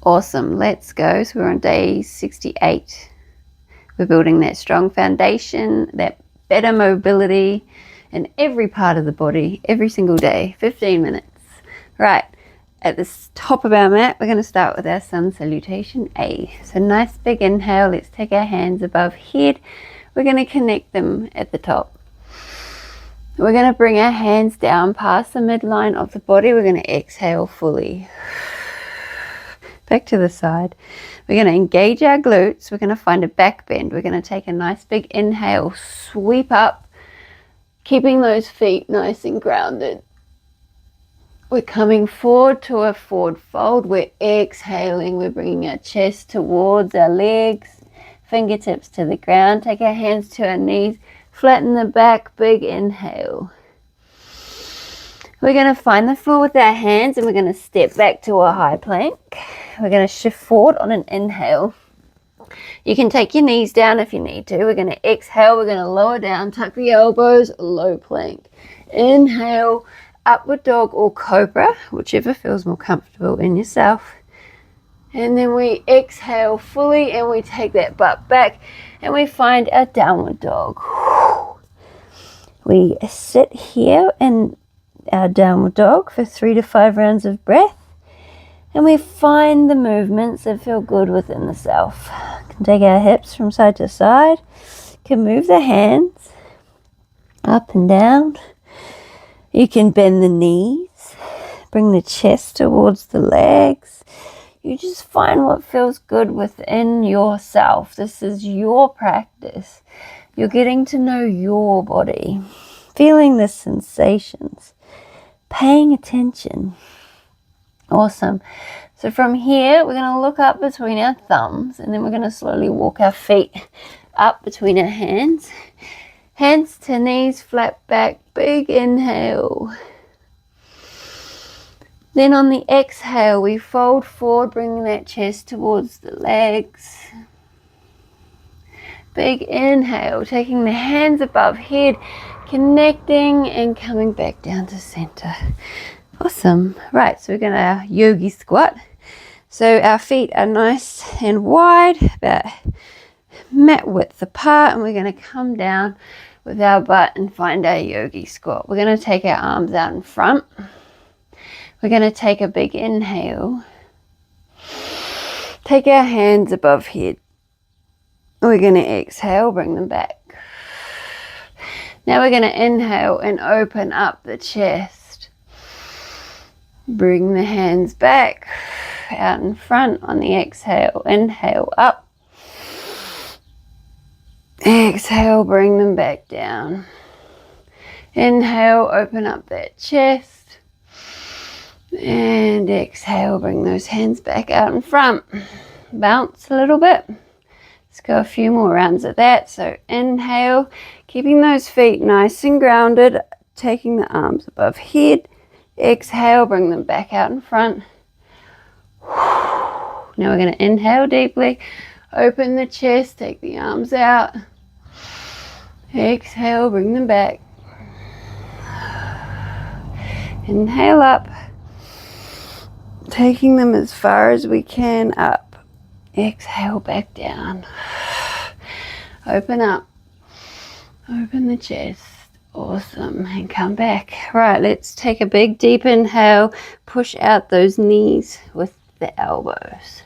Awesome, let's go. So we're on day 68. We're building that strong foundation, that better mobility in every part of the body, every single day, 15 minutes. Right, at the top of our mat, we're going to start with our sun salutation A. So nice big inhale. Let's take our hands above head. We're going to connect them at the top. We're going to bring our hands down past the midline of the body. We're going to exhale fully. Back to the side. We're going to engage our glutes. We're going to find a back bend. We're going to take a nice big inhale, sweep up, keeping those feet nice and grounded. We're coming forward to a forward fold. We're exhaling. We're bringing our chest towards our legs, fingertips to the ground. Take our hands to our knees, flatten the back, big inhale. We're going to find the floor with our hands and we're going to step back to a high plank. We're going to shift forward on an inhale. You can take your knees down if you need to. We're going to exhale. We're going to lower down, tuck the elbows, low plank. Inhale, upward dog or cobra, whichever feels more comfortable in yourself. And then we exhale fully and we take that butt back and we find our downward dog. We sit here in our downward dog for 3 to 5 rounds of breath. And we find the movements that feel good within the self. Can take our hips from side to side. Can move the hands up and down. You can bend the knees. Bring the chest towards the legs. You just find what feels good within yourself. This is your practice. You're getting to know your body. Feeling the sensations. Paying attention. Awesome. So from here, we're going to look up between our thumbs and then we're going to slowly walk our feet up between our hands. Hands to knees, flat back, big inhale. Then on the exhale, we fold forward, bringing that chest towards the legs. Big inhale, taking the hands above head, connecting and coming back down to center. Awesome. Right, so we're going to yogi squat. So our feet are nice and wide, about mat width apart, and we're going to come down with our butt and find our yogi squat. We're going to take our arms out in front. We're going to take a big inhale. Take our hands above head. We're going to exhale, bring them back. Now we're going to inhale and open up the chest. Bring the hands back, out in front on the exhale. Inhale up. Exhale, bring them back down. Inhale, open up that chest. And exhale, bring those hands back out in front. Bounce a little bit. Let's go a few more rounds of that. So inhale, keeping those feet nice and grounded, taking the arms above head. Exhale, bring them back out in front. Now we're going to inhale deeply, open the chest, take the arms out. Exhale, bring them back. Inhale up, taking them as far as we can up. Exhale, back down. Open up, open the chest. Awesome, and come back. Right, let's take a big deep inhale, push out those knees with the elbows.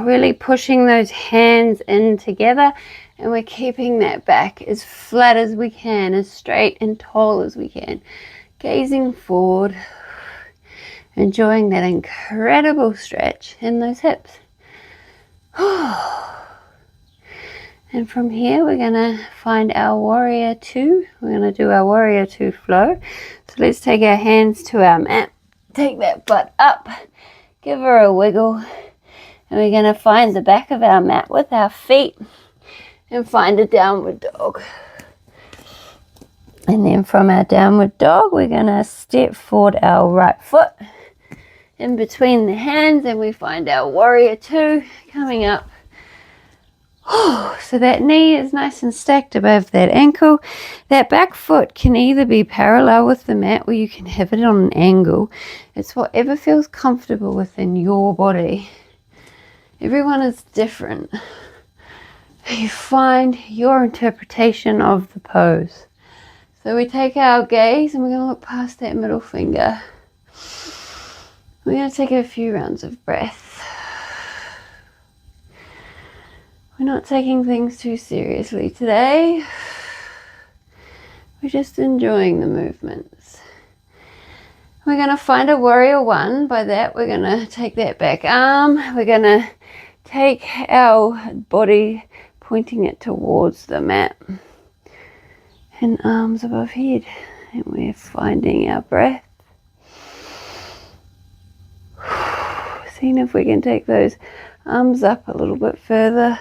Really pushing those hands in together, and we're keeping that back as flat as we can, as straight and tall as we can. Gazing forward, enjoying that incredible stretch in those hips. And from here, we're going to find our warrior 2. We're going to do our warrior 2 flow. So let's take our hands to our mat. Take that butt up. Give her a wiggle. And we're going to find the back of our mat with our feet. And find a downward dog. And then from our downward dog, we're going to step forward our right foot in between the hands. And we find our warrior 2 coming up. So that knee is nice and stacked above that ankle. That back foot can either be parallel with the mat or you can have it on an angle. It's whatever feels comfortable within your body. Everyone is different. You find your interpretation of the pose. So we take our gaze and we're going to look past that middle finger. We're going to take a few rounds of breath. We're not taking things too seriously today. We're just enjoying the movements. We're going to find a warrior one. By that, we're going to take that back arm. We're going to take our body, pointing it towards the mat. And arms above head. And we're finding our breath. Seeing if we can take those arms up a little bit further.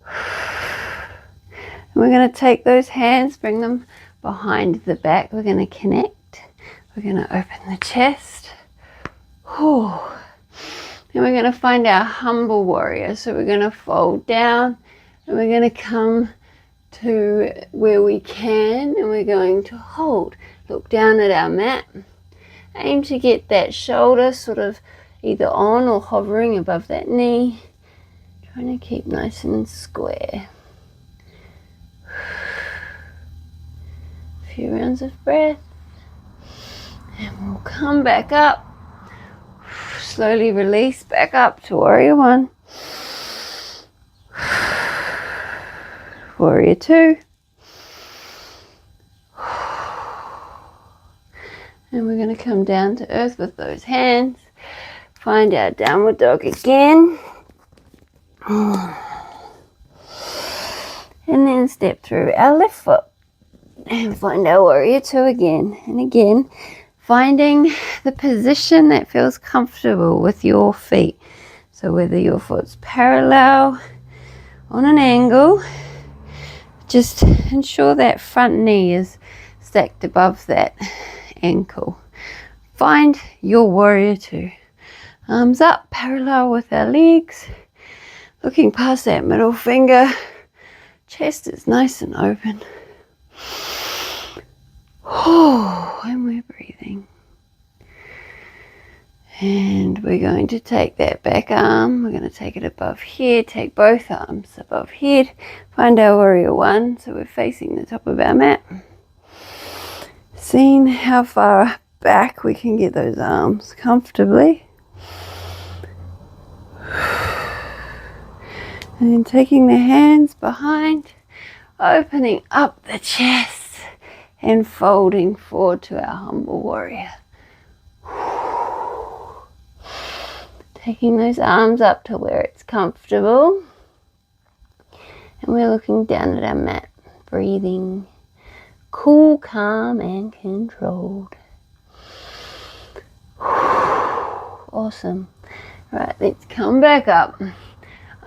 And we're going to take those hands, bring them behind the back. We're going to connect. We're going to open the chest. And we're going to find our humble warrior. So we're going to fold down and we're going to come to where we can and we're going to hold. Look down at our mat. Aim to get that shoulder sort of either on or hovering above that knee. Trying to keep nice and square. A few rounds of breath. And we'll come back up. Slowly release back up to warrior one. Warrior two. And we're going to come down to earth with those hands. Find our downward dog again. And then step through our left foot and find our warrior two again. And again, finding the position that feels comfortable with your feet. So whether your foot's parallel, on an angle, just ensure that front knee is stacked above that ankle. Find your warrior two. Arms up, parallel with our legs. Looking past that middle finger, chest is nice and open. And we're breathing. And we're going to take that back arm, we're going to take it above head, take both arms above head, find our warrior one, so we're facing the top of our mat. Seeing how far back we can get those arms comfortably. And then taking the hands behind, opening up the chest and folding forward to our humble warrior. Taking those arms up to where it's comfortable. And we're looking down at our mat, breathing cool, calm and controlled. Awesome. Right, let's come back up.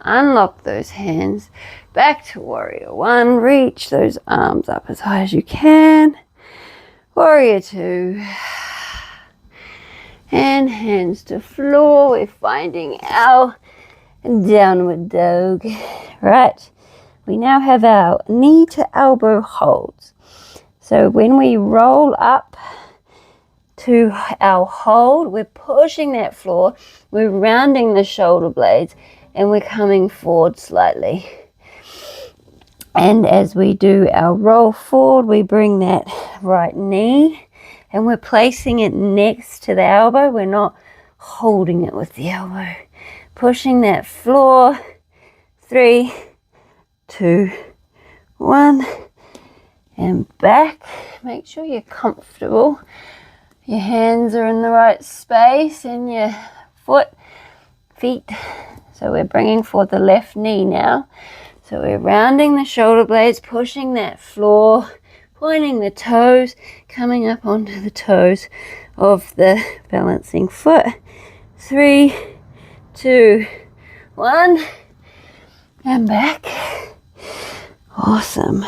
Unlock those hands back to warrior one. Reach those arms up as high as you can. Warrior two. And hands to floor. We're finding our downward dog. Right. We now have our knee to elbow holds. So when we roll up to our hold, we're pushing that floor. We're rounding the shoulder blades. And we're coming forward slightly. And as we do our roll forward, we bring that right knee and we're placing it next to the elbow. We're not holding it with the elbow. Pushing that floor. 3, 2, 1. And back. Make sure you're comfortable. Your hands are in the right space and your feet. So we're bringing forward the left knee now. So we're rounding the shoulder blades, pushing that floor, pointing the toes, coming up onto the toes of the balancing foot. 3, 2, 1, and back. Awesome.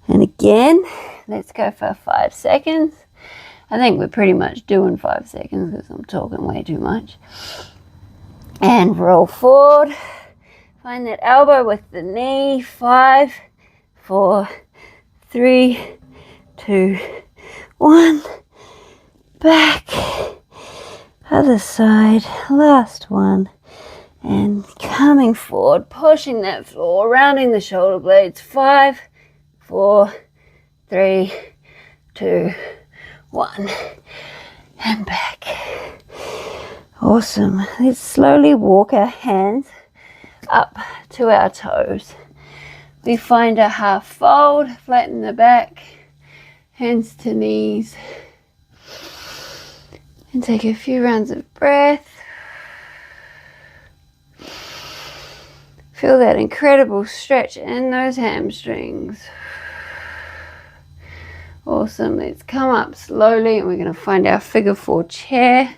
And again, let's go for 5 seconds. I think we're pretty much doing 5 seconds because I'm talking way too much. And roll forward. Find that elbow with the knee. 5, 4, 3, 2, 1. Back. Other side. Last one. And coming forward, pushing that floor, rounding the shoulder blades. 5, 4, 3, 2, 1. And back. Awesome. Let's slowly walk our hands up to our toes. We find a half fold, flatten the back, hands to knees. And take a few rounds of breath. Feel that incredible stretch in those hamstrings. Awesome. Let's come up slowly and we're going to find our figure 4 chair.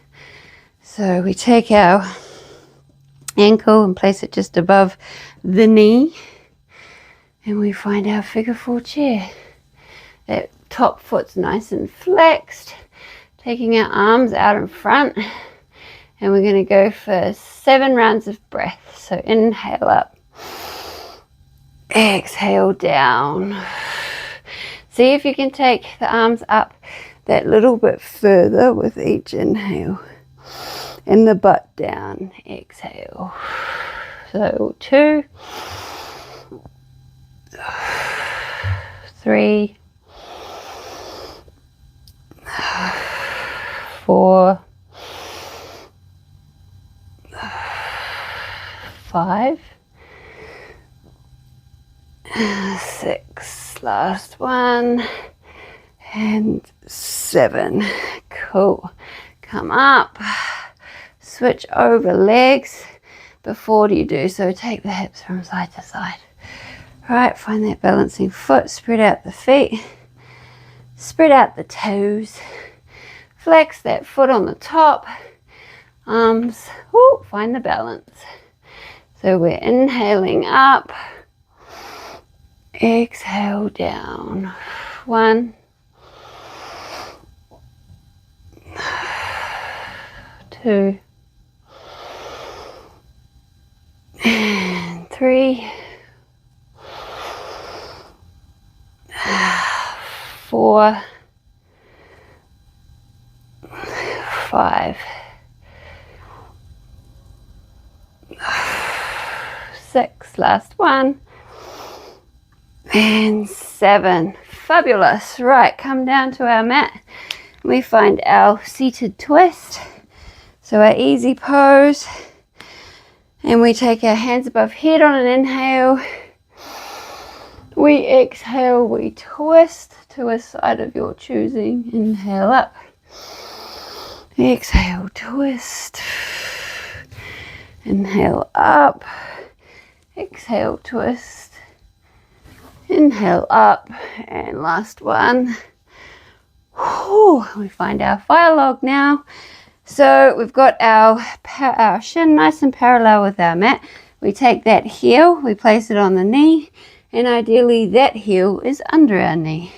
So we take our ankle and place it just above the knee. And we find our figure 4 chair. That top foot's nice and flexed. Taking our arms out in front. And we're going to go for 7 rounds of breath. So inhale up. Exhale down. See if you can take the arms up that little bit further with each inhale. And the butt down. Exhale. So 2, 3, 4, 5, 6, last one, and 7. Cool. Come up, switch over legs. Before you do so, take the hips from side to side. Right, find that balancing foot, spread out the feet, spread out the toes, flex that foot on the top, arms, find the balance. So we're inhaling up, exhale down. 1, 2, and 3, 4, 5, 6, last one, and 7. Fabulous. Right, come down to our mat. We find our seated twist. So our easy pose. And we take our hands above head on an inhale. We exhale, we twist to a side of your choosing. Inhale up. Exhale, twist. Inhale up. Exhale, twist. Inhale up. And last one. Whew, we find our fire log now. So we've got our shin nice and parallel with our mat. We take that heel, we place it on the knee, and ideally that heel is under our knee.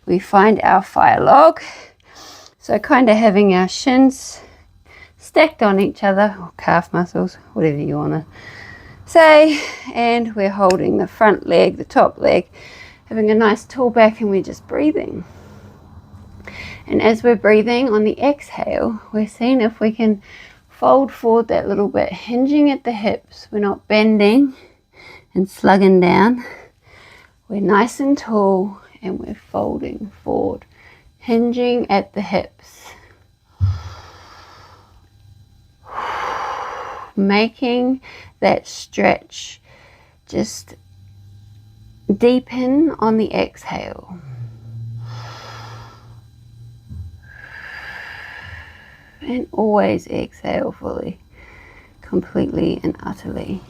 We find our fire log. So kind of having our shins stacked on each other, or calf muscles, whatever you want to say. And we're holding the front leg, the top leg, having a nice tall back, and we're just breathing. And as we're breathing on the exhale, we're seeing if we can fold forward that little bit, hinging at the hips. We're not bending and slugging down. We're nice and tall and we're folding forward, hinging at the hips. Making that stretch just deepen on the exhale. And always exhale fully, completely and utterly.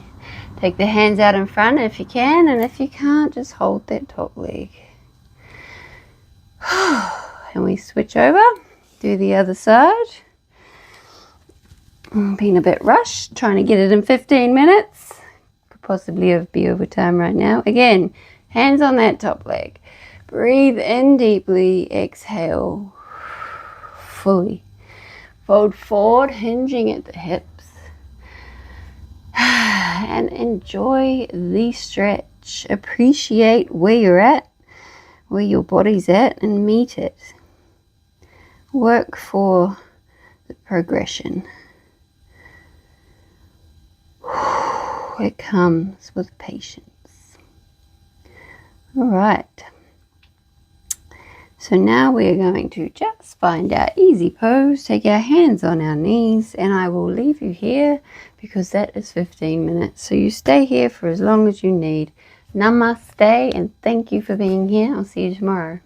Take the hands out in front if you can, and if you can't, just hold that top leg. And we switch over, do the other side. I'm being a bit rushed, trying to get it in 15 minutes. Could possibly be over time right now. Again, hands on that top leg. Breathe in deeply, exhale fully. Fold forward, hinging at the hips. and enjoy the stretch. Appreciate where you're at, where your body's at, and meet it. Work for the progression. It comes with patience. All right. So now we are going to just find our easy pose, take our hands on our knees, and I will leave you here because that is 15 minutes. So you stay here for as long as you need. Namaste, and thank you for being here. I'll see you tomorrow.